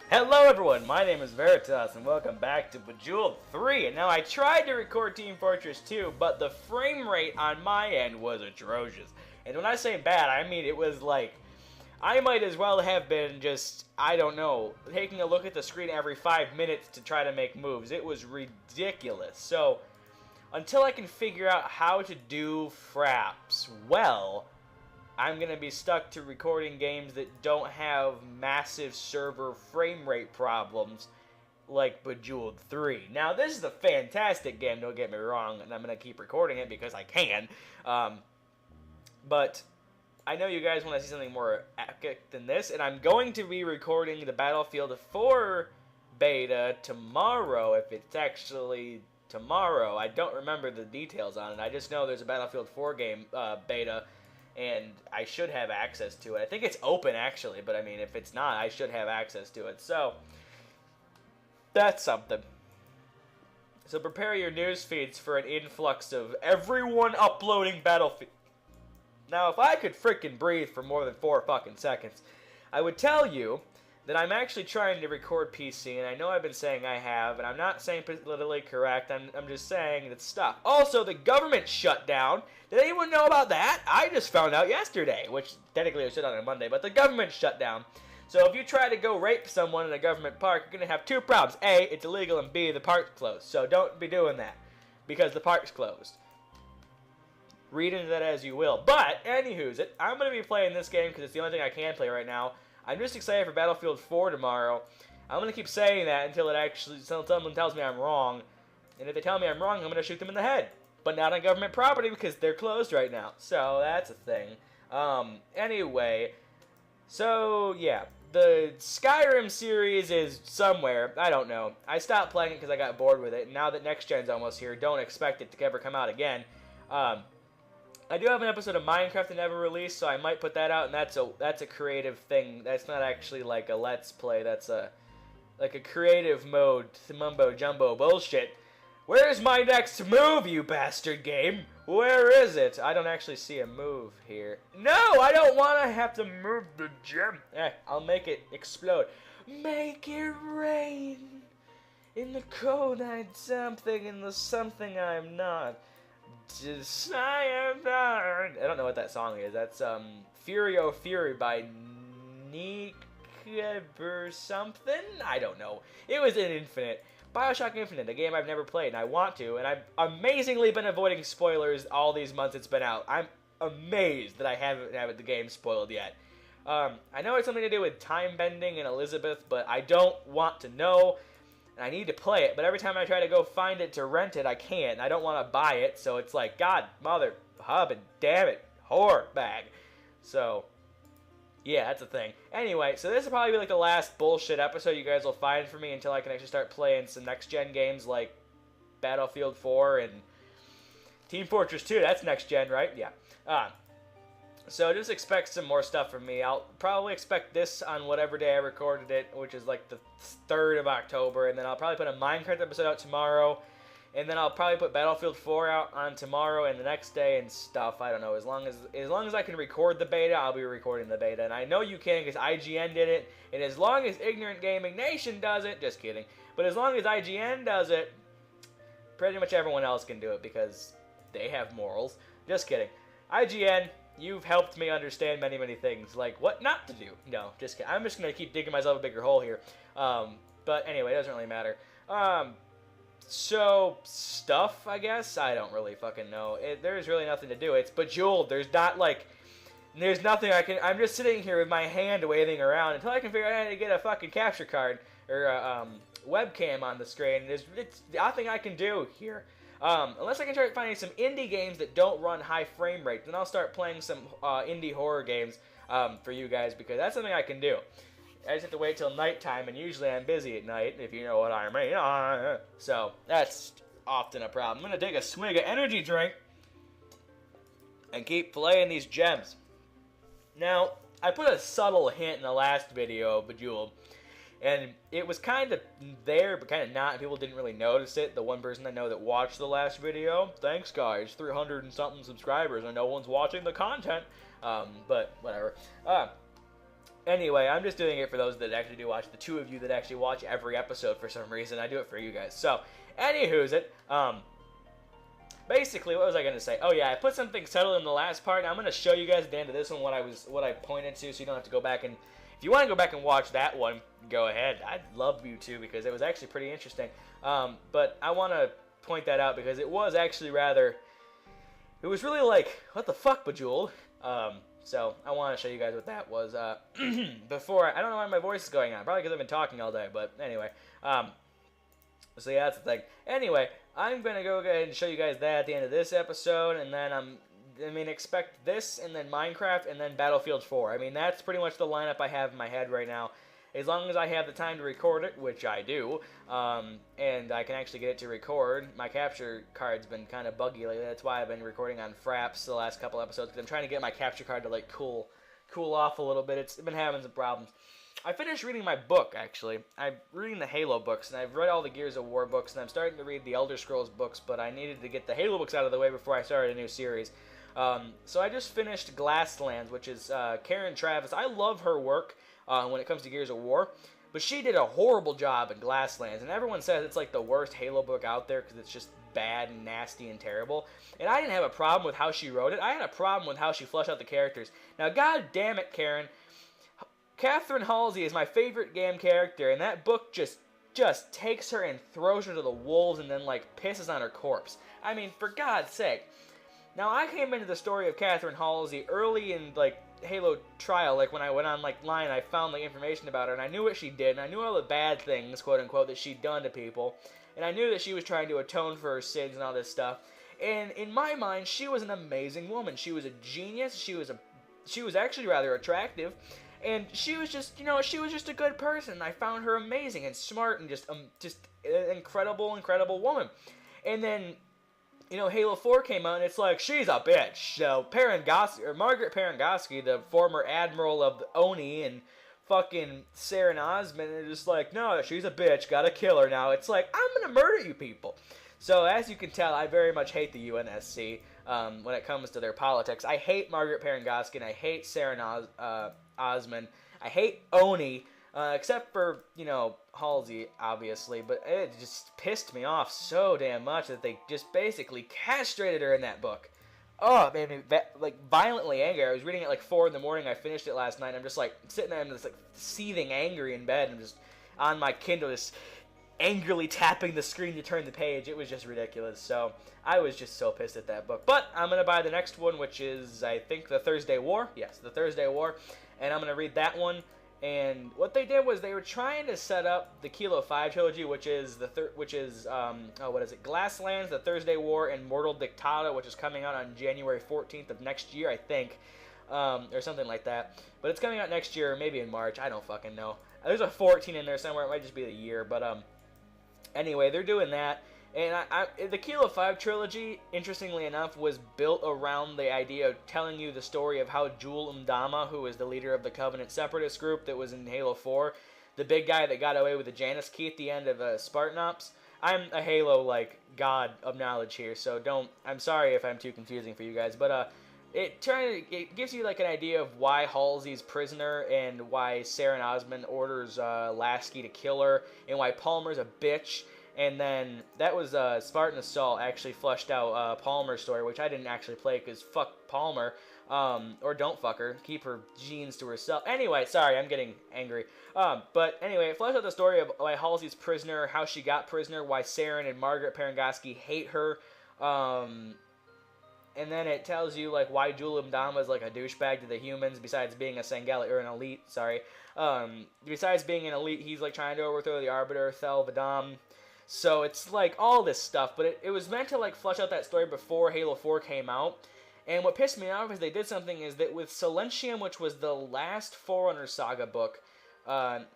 Hello everyone, my name is Veritas and welcome back to Bejeweled 3. And now I tried to record Team Fortress 2, but the frame rate on my end was atrocious. And when I say bad, I mean it was like, I might as well have been just, I don't know, taking a look at the screen every 5 minutes to try to make moves. It was ridiculous. So, until I can figure out how to do fraps well, I'm going to be stuck to recording games that don't have massive server frame rate problems like Bejeweled 3. Now, this is a fantastic game, don't get me wrong, and I'm going to keep recording it because I can. But I know you guys want to see something more epic than this, and I'm going to be recording the Battlefield 4 beta tomorrow, if it's actually tomorrow. I don't remember the details on it. I just know there's a Battlefield 4 game beta, and I should have access to it. I think it's open, actually, but I mean, if it's not, I should have access to it. So, that's something. So prepare your news feeds for an influx of everyone uploading Battlefield. Now, if I could freaking breathe for more than 4 fucking seconds, I would tell you that I'm actually trying to record PC, and I know I've been saying I have, and I'm not saying politically correct, I'm just saying that stuff. Also, the government shut down. Did anyone know about that? I just found out yesterday, which technically it was shut down on Monday, but the government shut down. So if you try to go rape someone in a government park, you're going to have 2 problems. A, it's illegal, and B, the park's closed. So don't be doing that, because the park's closed. Read into that as you will. But, anywho's it, I'm going to be playing this game because it's the only thing I can play right now. I'm just excited for Battlefield 4 tomorrow. I'm going to keep saying that until someone tells me I'm wrong. And if they tell me I'm wrong, I'm going to shoot them in the head. But not on government property because they're closed right now. So that's a thing. Anyway, so yeah. The Skyrim series is somewhere. I don't know. I stopped playing it because I got bored with it. And now that Next Gen's almost here, don't expect it to ever come out again. I do have an episode of Minecraft that never released, so I might put that out, and that's a creative thing. That's not actually like a Let's Play. That's like a creative mode mumbo jumbo bullshit. Where's my next move, you bastard game? Where is it? I don't actually see a move here. No, I don't want to have to move the gem. I'll make it explode. Make it rain. In the cold I'm something, in the something I'm not. I don't know what that song is. That's Fury O Fury by Nick or something? I don't know. It was in Infinite. Bioshock Infinite, a game I've never played, and I want to, and I've amazingly been avoiding spoilers all these months it's been out. I'm amazed that I haven't had the game spoiled yet. I know it's something to do with time bending and Elizabeth, but I don't want to know. And I need to play it, but every time I try to go find it to rent it, I can't. I don't want to buy it, so it's like, God, mother, hub, and damn it, whore bag. So, yeah, that's a thing. Anyway, so this will probably be like the last bullshit episode you guys will find for me until I can actually start playing some next-gen games like Battlefield 4 and Team Fortress 2. That's next-gen, right? Yeah. So just expect some more stuff from me. I'll probably expect this on whatever day I recorded it, which is like the 3rd of October, and then I'll probably put a Minecraft episode out tomorrow, and then I'll probably put Battlefield 4 out on tomorrow and the next day and stuff. I don't know. As long as I can record the beta, I'll be recording the beta, and I know you can because IGN did it, and as long as Ignorant Gaming Nation does it, just kidding, but as long as IGN does it, pretty much everyone else can do it because they have morals. Just kidding. IGN, you've helped me understand many, many things, like what not to do. No, just kidding. I'm just going to keep digging myself a bigger hole here. But anyway, it doesn't really matter. So, stuff, I guess? I don't really fucking know. There's really nothing to do. It's Bejeweled. There's nothing I can... I'm just sitting here with my hand waving around until I can figure out how to get a fucking capture card or a webcam on the screen. It's nothing I can do here. Unless I can start finding some indie games that don't run high frame rate, then I'll start playing some indie horror games for you guys, because that's something I can do. I just have to wait till nighttime, and usually I'm busy at night, if you know what I mean. So, that's often a problem. I'm going to take a swig of energy drink and keep playing these gems. Now, I put a subtle hint in the last video of Bejeweled, and it was kind of there, but kind of not. People didn't really notice it. The one person I know that watched the last video, thanks guys, 300 and something subscribers, and no one's watching the content. But whatever. Anyway, I'm just doing it for those that actually do watch. The two of you that actually watch every episode for some reason. I do it for you guys. So, anywho's it. Basically, what was I going to say? Oh, yeah, I put something subtle in the last part. And I'm going to show you guys at the end of this one what I pointed to, so you don't have to go back and... If you want to go back and watch that one, go ahead. I'd love you to, because it was actually pretty interesting. But I want to point that out, because it was actually rather... It was really like, what the fuck, Bejeweled? So, I want to show you guys what that was. Before, I don't know why my voice is going on. Probably because I've been talking all day, but anyway. So yeah, that's the thing. Anyway, I'm going to go ahead and show you guys that at the end of this episode, and then expect this, and then Minecraft, and then Battlefield 4. I mean, that's pretty much the lineup I have in my head right now. As long as I have the time to record it, which I do, and I can actually get it to record. My capture card's been kind of buggy lately. That's why I've been recording on Fraps the last couple episodes, because I'm trying to get my capture card to, like, cool off a little bit. It's been having some problems. I finished reading my book, actually. I'm reading the Halo books, and I've read all the Gears of War books, and I'm starting to read the Elder Scrolls books, but I needed to get the Halo books out of the way before I started a new series. So I just finished Glasslands, which is Karen Travis. I love her work when it comes to Gears of War, but she did a horrible job in Glasslands, and everyone says it's like the worst Halo book out there because it's just bad and nasty and terrible. And I didn't have a problem with how she wrote it. I had a problem with how she fleshed out the characters. Now, god damn it, Karen. Catherine Halsey is my favorite game character, and that book just takes her and throws her to the wolves and then, like, pisses on her corpse. I mean, for God's sake. Now, I came into the story of Catherine Halsey early in, like, Halo Trial. Like, when I went on, like, line, I found, like, information about her, and I knew what she did, and I knew all the bad things, quote-unquote, that she'd done to people. And I knew that she was trying to atone for her sins and all this stuff. And in my mind, she was an amazing woman. She was a genius. She was actually rather attractive. And she was just, she was just a good person. I found her amazing and smart and just an incredible woman. And then, Halo 4 came out, and it's like, she's a bitch. So Margaret Parangosky, the former admiral of Oni, and fucking Saren Osman, are just like, no, she's a bitch, gotta kill her now. It's like, I'm gonna murder you people. So, as you can tell, I very much hate the UNSC when it comes to their politics. I hate Margaret Parangosky, and I hate Saren Osman. I hate Oni, except for, Halsey, obviously, but it just pissed me off so damn much that they just basically castrated her in that book. Oh, it made me, violently angry. I was reading it, 4 in the morning. I finished it last night. I'm just, sitting there and just, seething angry in bed. I'm just on my Kindle, just angrily tapping the screen to turn the page. It was just ridiculous. So, I was just so pissed at that book. But, I'm going to buy the next one, which is, I think, The Thursday War. Yes, The Thursday War. And I'm going to read that one. And what they did was they were trying to set up the Kilo 5 trilogy, which is Glasslands, The Thursday War, and Mortal Dictata, which is coming out on January 14th of next year, I think, or something like that. But it's coming out next year, maybe in March. I don't fucking know. There's a 14 in there somewhere. It might just be the year, but anyway, they're doing that. And the Kilo 5 trilogy, interestingly enough, was built around the idea of telling you the story of how Jul 'Mdama, who is the leader of the Covenant Separatist group that was in Halo 4, the big guy that got away with the Janus key at the end of Spartan Ops. I'm a Halo, god of knowledge here, so I'm sorry if I'm too confusing for you guys, but it gives you, an idea of why Halsey's prisoner and why Saren Osman orders Lasky to kill her, and why Palmer's a bitch. And then that was Spartan Assault actually fleshed out Palmer's story, which I didn't actually play because fuck Palmer. Or don't fuck her. Keep her genes to herself. Anyway, sorry, I'm getting angry. But anyway, it fleshed out the story of why Halsey's prisoner, how she got prisoner, why Saren and Margaret Parangosky hate her. And then it tells you why Jul 'Mdama is a douchebag to the humans, besides being a Sangali, or an elite, sorry. Besides being an elite, he's trying to overthrow the Arbiter, Thel 'Vadam. So it's all this stuff, but it was meant to flesh out that story before Halo 4 came out. And what pissed me off is they did something is that with Silentium, which was the last Forerunner Saga book,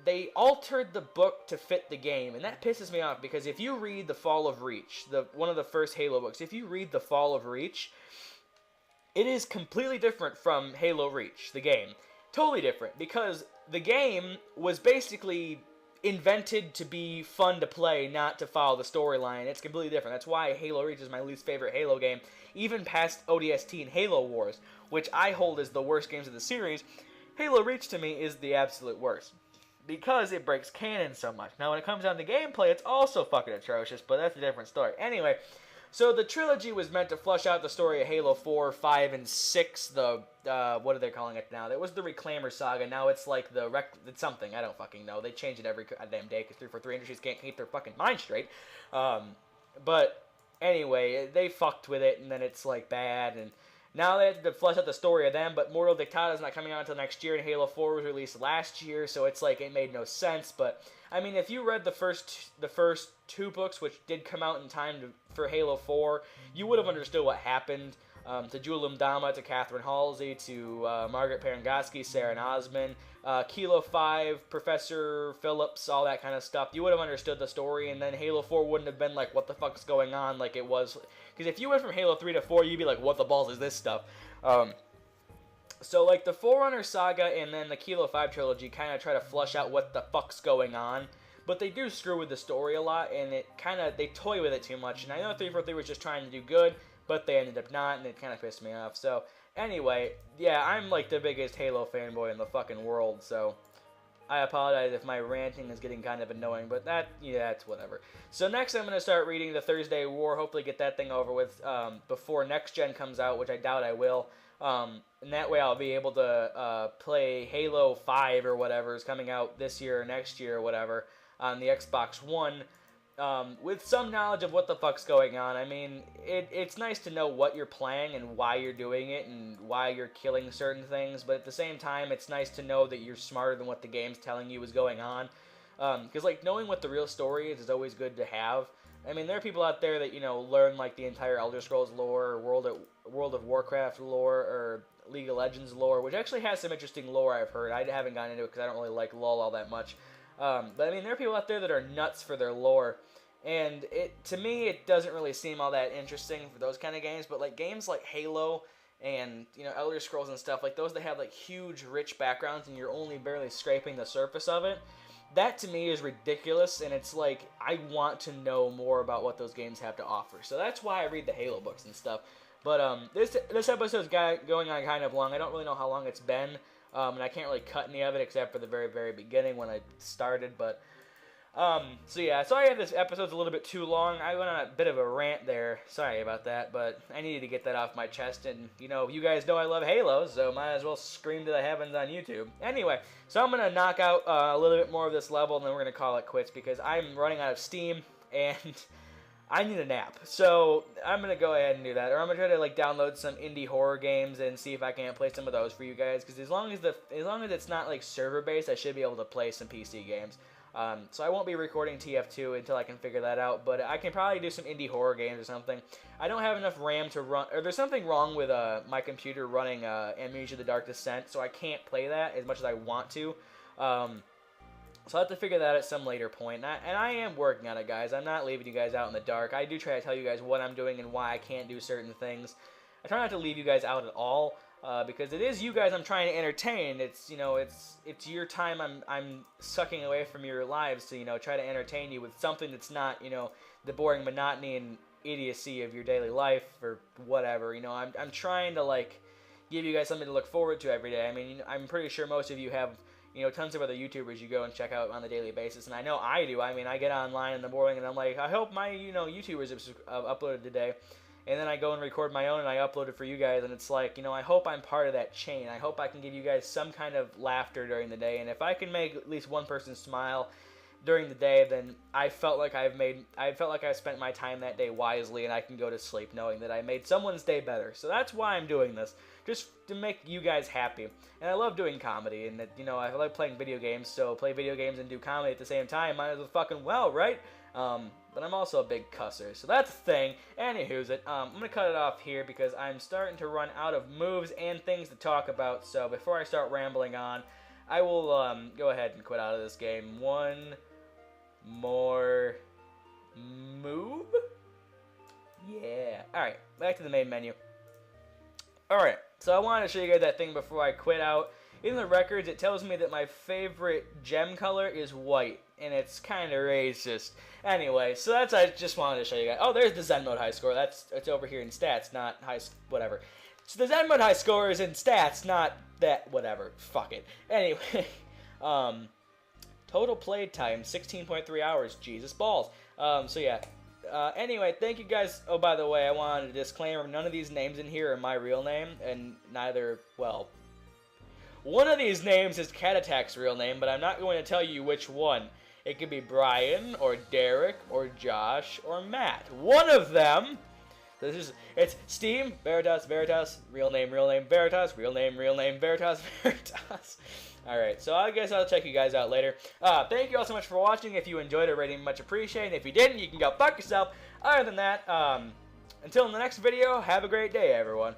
they altered the book to fit the game, and that pisses me off because if you read The Fall of Reach, one of the first Halo books, if you read The Fall of Reach, it is completely different from Halo Reach, the game. Totally different, because the game was basically invented to be fun to play, not to follow the storyline. It's completely different. That's why Halo Reach is my least favorite Halo game, even past ODST and Halo Wars, which I hold as the worst games of the series, Halo Reach to me is the absolute worst. Because it breaks canon so much. Now, when it comes down to gameplay, it's also fucking atrocious, but that's a different story. Anyway, so the trilogy was meant to flesh out the story of Halo 4, 5, and 6, what are they calling it now? It was the Reclaimer Saga, now it's like it's something, I don't fucking know. They change it every goddamn day, because 343 Industries can't keep their fucking mind straight. But, anyway, they fucked with it, and then it's, like, bad, and now they have to flesh out the story of them, but Mortal Dictata's not coming out until next year, and Halo 4 was released last year, so it's like, it made no sense, but, I mean, if you read the first 2 books, which did come out in time for Halo 4, you would have understood what happened to Julium Dama, to Catherine Halsey, to Margaret Parangoski, Saren Osman, Kilo 5, Professor Phillips, all that kind of stuff. You would have understood the story, and then Halo 4 wouldn't have been like, what the fuck's going on, like it was. Because if you went from Halo 3 to 4, you'd be like, what the balls is this stuff? So, like, the Forerunner Saga and then the Kilo 5 trilogy kind of try to flush out what the fuck's going on. But they do screw with the story a lot, and they toy with it too much. And I know 343 was just trying to do good, but they ended up not, and it kind of pissed me off. So, anyway, yeah, I'm, like, the biggest Halo fanboy in the fucking world, so I apologize if my ranting is getting kind of annoying, but it's whatever. So next I'm going to start reading the Thursday War, hopefully get that thing over with before Next Gen comes out, which I doubt I will. And that way I'll be able to play Halo 5 or whatever is coming out this year or next year or whatever on the Xbox One with some knowledge of what the fuck's going on. I mean, it's nice to know what you're playing and why you're doing it and why you're killing certain things, but at the same time, it's nice to know that you're smarter than what the game's telling you is going on. Because, like, knowing what the real story is always good to have. I mean, there are people out there that, learn, like, the entire Elder Scrolls lore, or World of Warcraft lore, or League of Legends lore, which actually has some interesting lore I've heard. I haven't gotten into it because I don't really like LoL all that much. But, I mean, there are people out there that are nuts for their lore. And to me, it doesn't really seem all that interesting for those kind of games. But, like, games like Halo and, Elder Scrolls and stuff, like those that have, like, huge, rich backgrounds and you're only barely scraping the surface of it, that to me is ridiculous, and it's like, I want to know more about what those games have to offer. So that's why I read the Halo books and stuff. But this episode's going on kind of long. I don't really know how long it's been, and I can't really cut any of it except for the very, very beginning when I started. But so yeah, sorry if this episode's a little bit too long. I went on a bit of a rant there. Sorry about that, but I needed to get that off my chest. And, you guys know I love Halo, so might as well scream to the heavens on YouTube. Anyway, so I'm going to knock out a little bit more of this level, and then we're going to call it quits because I'm running out of steam, and I need a nap. So I'm going to go ahead and do that. Or I'm going to try to, like, download some indie horror games and see if I can't play some of those for you guys. Because as long as it's not, like, server-based, I should be able to play some PC games. So I won't be recording TF2 until I can figure that out, but I can probably do some indie horror games or something. I don't have enough RAM to run, or there's something wrong with my computer running Amnesia: The Dark Descent, so I can't play that as much as I want to. So I'll have to figure that out at some later point. And I am working on it, guys. I'm not leaving you guys out in the dark. I do try to tell you guys what I'm doing and why I can't do certain things. I try not to leave you guys out at all. Because it is you guys I'm trying to entertain. It's it's your time I'm sucking away from your lives to try to entertain you with something that's not the boring monotony and idiocy of your daily life or whatever. I'm trying to like give you guys something to look forward to every day. I mean, I'm pretty sure most of you have tons of other YouTubers you go and check out on a daily basis, and I know I do. I mean, I get online in the morning and I'm like, I hope my YouTubers have uploaded today. And then I go and record my own and I upload it for you guys. And it's like, I hope I'm part of that chain. I hope I can give you guys some kind of laughter during the day. And if I can make at least one person smile during the day, then I felt like I've spent my time that day wisely, and I can go to sleep knowing that I made someone's day better. So that's why I'm doing this, just to make you guys happy. And I love doing comedy, and I love playing video games. So play video games and do comedy at the same time, might as well fucking well, right? But I'm also a big cusser, so that's the thing. Anywho's it. I'm going to cut it off here because I'm starting to run out of moves and things to talk about. So before I start rambling on, I will go ahead and quit out of this game. One more move? Yeah. Alright, back to the main menu. Alright, so I wanted to show you guys that thing before I quit out. In the records, it tells me that my favorite gem color is white, and it's kind of racist. Anyway, so I just wanted to show you guys. Oh, there's the Zen Mode high score. It's over here in stats, not high, whatever. So the Zenmud high score is in stats, not that, whatever. Fuck it. Anyway, total play time, 16.3 hours. Jesus balls. So yeah. Anyway, thank you guys. Oh, by the way, I wanted a disclaimer. None of these names in here are my real name, and neither, well, one of these names is Cat Attack's real name, but I'm not going to tell you which one. It could be Brian, or Derek, or Josh, or Matt. One of them. It's Steam, Veritas, real name, Veritas, real name, Veritas, Veritas. Alright, so I guess I'll check you guys out later. Thank you all so much for watching. If you enjoyed it, rating much appreciated. If you didn't, you can go fuck yourself. Other than that, until the next video, have a great day, everyone.